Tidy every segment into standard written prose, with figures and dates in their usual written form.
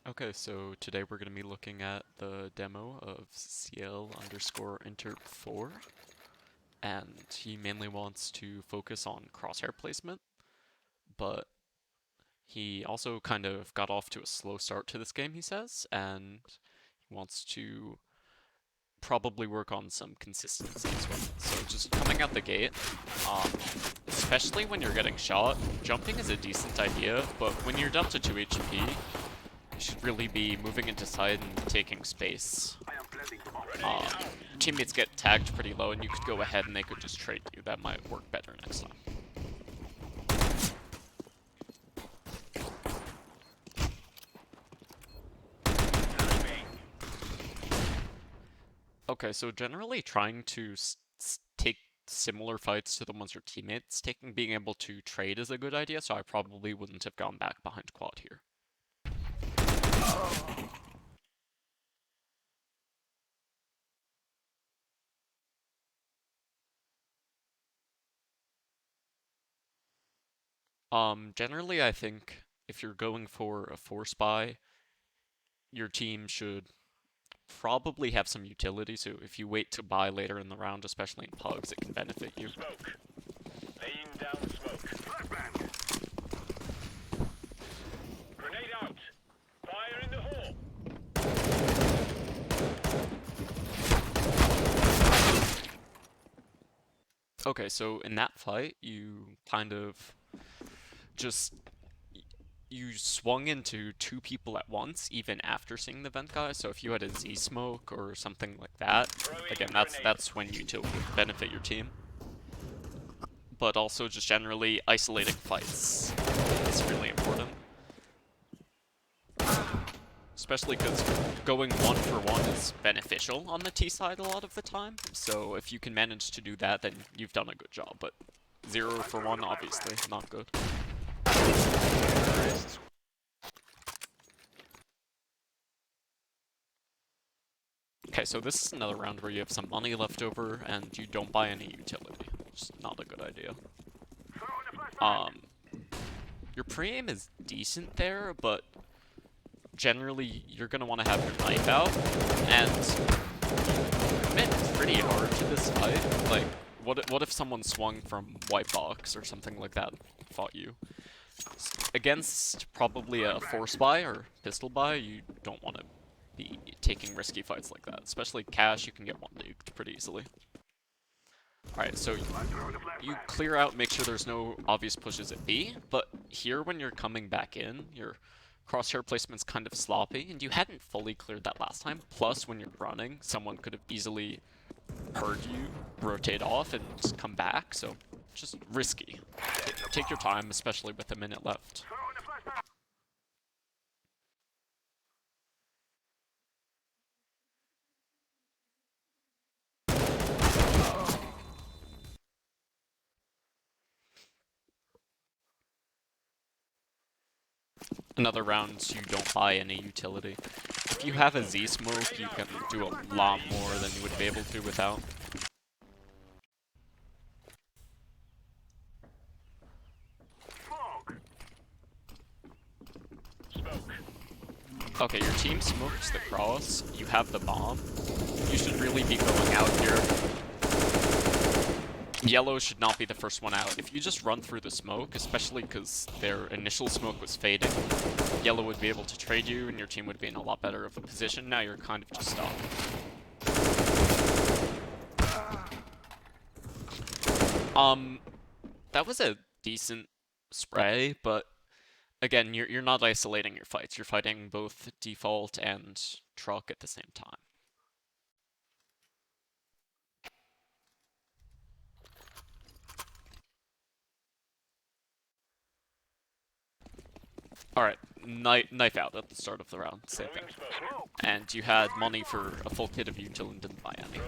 Okay, so today we're going to be looking at the demo of CL_interp4, and he mainly wants to focus on crosshair placement, but he also kind of got off to a slow start to this game, he says, and he wants to probably work on some consistency as well. So just coming out the gate, um, especially when you're getting shot, jumping is a decent idea, but when you're down to 2 HP, you should really be moving into side and taking space. Um, Teammates get tagged pretty low and you could go ahead and they could just trade you. That might work better next time. Okay, so generally trying to take similar fights to the ones your teammates taking, being able to trade is a good idea, so I probably wouldn't have gone back behind quad here. Generally I think if you're going for a force buy, your team should probably have some utility, so if you wait to buy later in the round, especially in pugs, it can benefit you. Smoke. Laying down smoke. Flashbang. Grenade out. Fire in the hole. Okay, so in that fight, you kind of just you swung into two people at once, even after seeing the vent guy. So if you had a Z smoke or something like that, again, that's when utility would benefit your team. But also just generally isolating fights is really important. Especially because going 1-for-1 is beneficial on the T side a lot of the time. So if you can manage to do that, then you've done a good job. But 0-for-1, obviously, not good. Okay, so this is another round where you have some money left over and you don't buy any utility. It's not a good idea. Your pre-aim is decent there, but generally you're gonna want to have your knife out and commit pretty hard to this fight. Like, what if someone swung from white box or something like that and fought you? Against probably a force buy or pistol buy, you don't want to be taking risky fights like that. Especially cash, you can get one nuked pretty easily. Alright, so you clear out, make sure there's no obvious pushes at B, but here when you're coming back in, your crosshair placement's kind of sloppy, and you hadn't fully cleared that last time. Plus, when you're running, someone could have easily heard you rotate off and just come back, so just risky. Take your time, especially with a minute left. Another round, you don't buy any utility. If you have a Z smoke, you can do a lot more than you would be able to without. Okay, your team smokes the cross, you have the bomb. You should really be going out here. Yellow should not be the first one out. If you just run through the smoke, especially because their initial smoke was fading, Yellow would be able to trade you and your team would be in a lot better of a position. Now you're kind of just stuck. That was a decent spray, but again, you're not isolating your fights. You're fighting both default and truck at the same time. Alright, knife out at the start of the round, same thing. And you had money for a full kit of util and didn't buy any.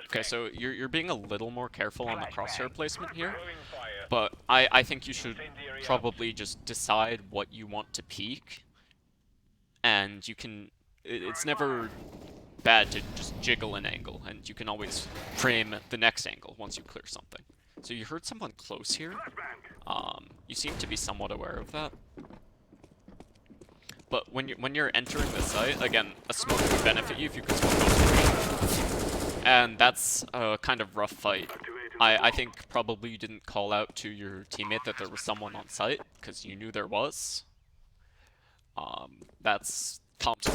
Okay, so you're being a little more careful on the crosshair placement here, but I think you should probably just decide what you want to peek, and you can it's never bad to just jiggle an angle, and you can always frame the next angle once you clear something. So you heard someone close here. You seem to be somewhat aware of that. But when you're entering the site, again, a smoke would benefit you if you could smoke on screen. And that's a kind of rough fight. I think probably you didn't call out to your teammate that there was someone on site, because you knew there was. That's Thompson.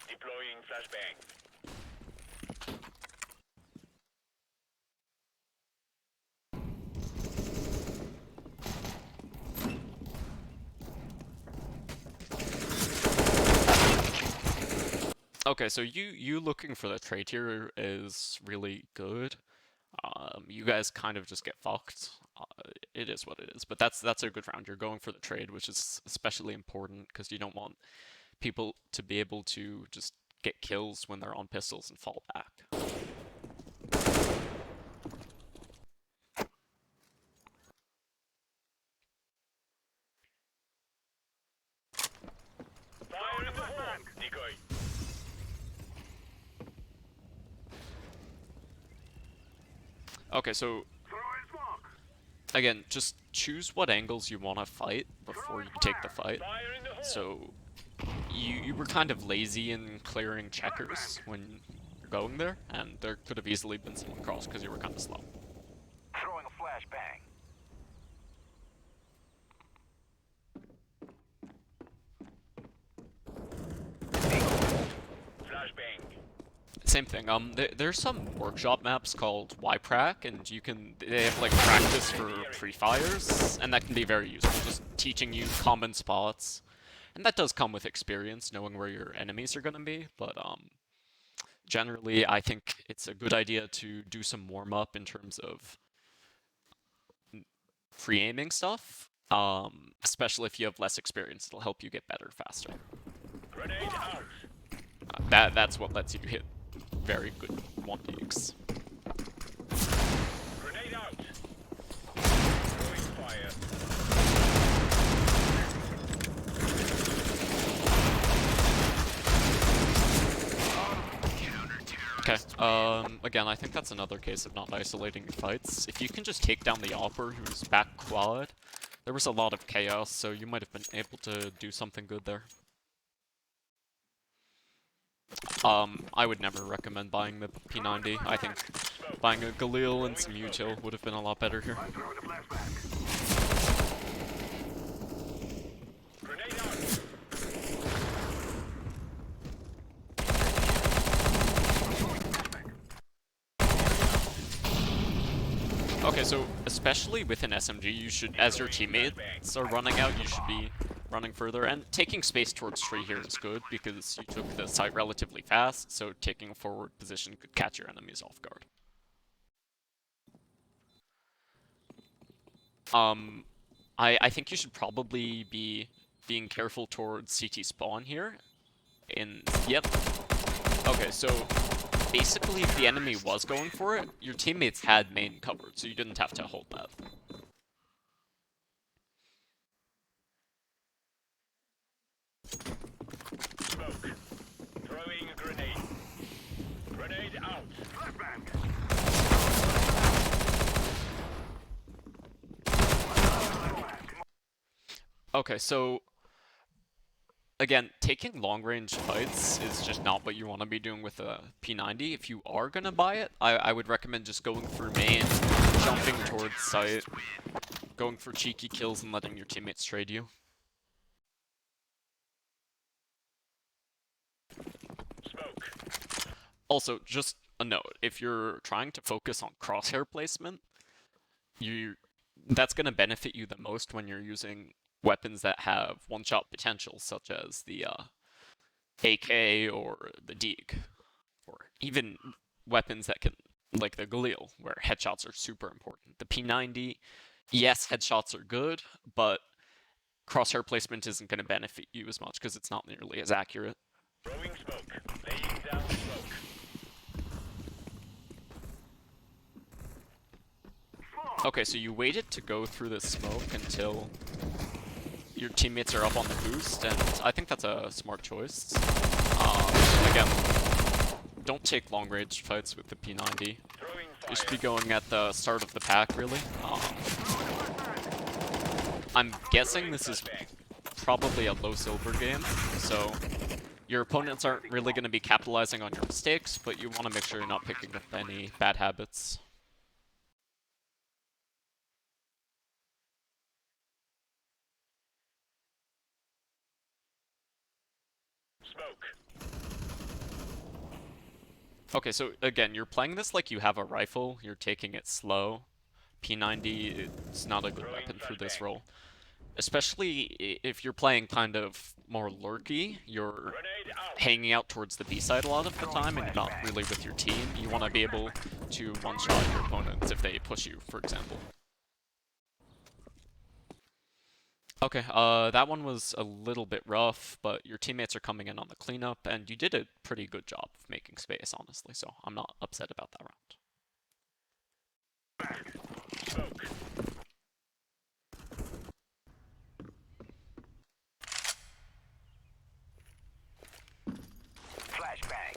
Deploying flashbang. Okay, so you looking for the trade here is really good. You guys kind of just get fucked. It is what it is, but that's a good round. You're going for the trade, which is especially important because you don't want people to be able to just get kills when they're on pistols and fall back. Fire in the hole. Decoy. Okay, so again, just choose what angles you want to fight before you take the fight. Fire in the hole. So you were kind of lazy in clearing checkers when you're going there, and there could have easily been someone cross because you were kind of slow. Throwing a flashbang. Flashbang. Same thing. There's some workshop maps called YPRAC, and they have like practice for free fires, and that can be very useful, just teaching you common spots. And that does come with experience, knowing where your enemies are gonna be, but generally I think it's a good idea to do some warm up in terms of free aiming stuff. Especially if you have less experience, it'll help you get better faster. Grenade out. That's what lets you hit very good 1Ds. Grenade out. Throwing fire. Okay, again, I think that's another case of not isolating your fights. If you can just take down the Opper who's back quad, there was a lot of chaos, so you might have been able to do something good there. I would never recommend buying the P90. I think buying a Galil and some util would have been a lot better here. Grenade out. Okay, so especially with an SMG, you should, as your teammates are running out, you should be running further. And taking space towards tree here is good because you took the site relatively fast, so taking a forward position could catch your enemies off guard. I think you should probably be being careful towards CT spawn here. Yep. Okay, so basically if the enemy was going for it, your teammates had main covered, so you didn't have to hold that. Smoke. Throwing a grenade. Grenade out. Okay, so again, taking long-range fights is just not what you want to be doing with a P90. If you are gonna buy it, I would recommend just going for main, jumping towards site, going for cheeky kills and letting your teammates trade you. Smoke. Also, just a note, if you're trying to focus on crosshair placement, that's gonna benefit you the most when you're using weapons that have one-shot potential, such as the AK or the Deeg, or even weapons that can, like the Galil, where headshots are super important. The P90, yes, headshots are good, but crosshair placement isn't going to benefit you as much because it's not nearly as accurate. Throwing down smoke. Okay, so you waited to go through the smoke until your teammates are up on the boost, and I think that's a smart choice. Again, don't take long-range fights with the P90. Throwing You should be fire. going at the start of the pack, really. I'm guessing this is probably a low silver game, so your opponents aren't really going to be capitalizing on your mistakes, but you want to make sure you're not picking up any bad habits. Smoke. Okay, so again, you're playing this like you have a rifle, you're taking it slow. P90 is not a good weapon for this role. Especially if you're playing kind of more lurky, you're Grenade out. hanging out towards the B side a lot of the time and you're not really with your team. You want to be able to one-shot your opponents if they push you, for example. Okay, that one was a little bit rough, but your teammates are coming in on the cleanup, and you did a pretty good job of making space, honestly, so I'm not upset about that round. Smoke. Flashbang.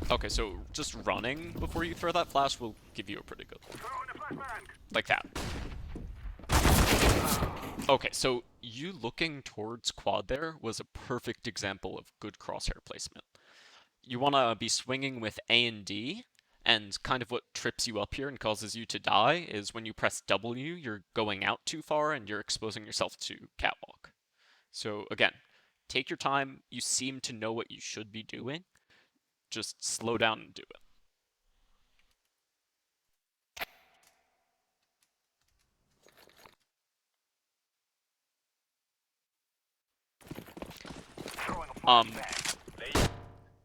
Okay, so just running before you throw that flash will give you a pretty good one. Like that. Okay, so you looking towards quad there was a perfect example of good crosshair placement. You want to be swinging with A and D, and kind of what trips you up here and causes you to die is when you press W, you're going out too far and you're exposing yourself to catwalk. So again, take your time. You seem to know what you should be doing. Just slow down and do it.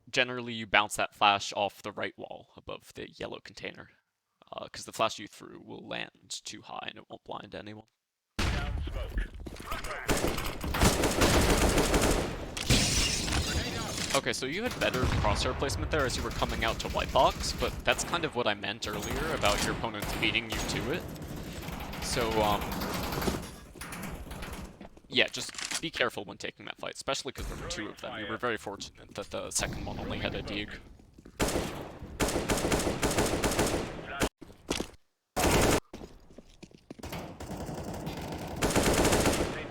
Generally you bounce that flash off the right wall above the yellow container, because the flash you threw will land too high and it won't blind anyone. Down smoke. Okay, so you had better crosshair placement there as you were coming out to white box, but that's kind of what I meant earlier about your opponent beating you to it. So, yeah, just be careful when taking that fight, especially because there were two of them. We were very fortunate that the second one only had a dig.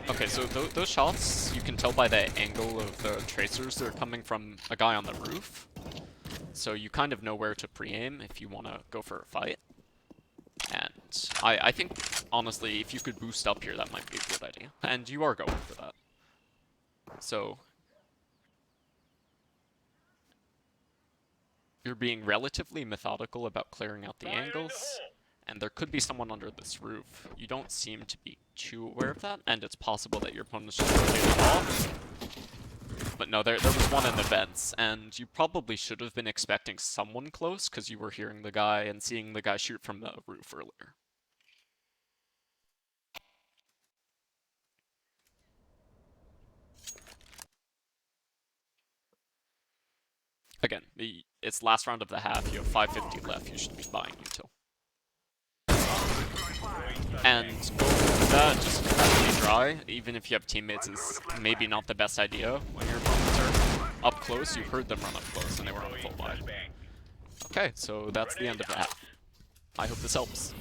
Okay, so those shots, you can tell by the angle of the tracers, they're coming from a guy on the roof. So you kind of know where to pre-aim if you want to go for a fight. And I think, honestly, if you could boost up here, that might be a good idea. And you are going for that. So you're being relatively methodical about clearing out the angles, and there could be someone under this roof. You don't seem to be too aware of that, and it's possible that your opponent's just rotating off. But no, there was one in the vents, and you probably should have been expecting someone close, because you were hearing the guy and seeing the guy shoot from the roof earlier. Again, it's last round of the half, you have 550 left, you should be buying util. And going through that, just completely dry, even if you have teammates, is maybe not the best idea when your opponents are up close. You heard them run up close and they were on full buy. Okay, so that's the end of that. I hope this helps.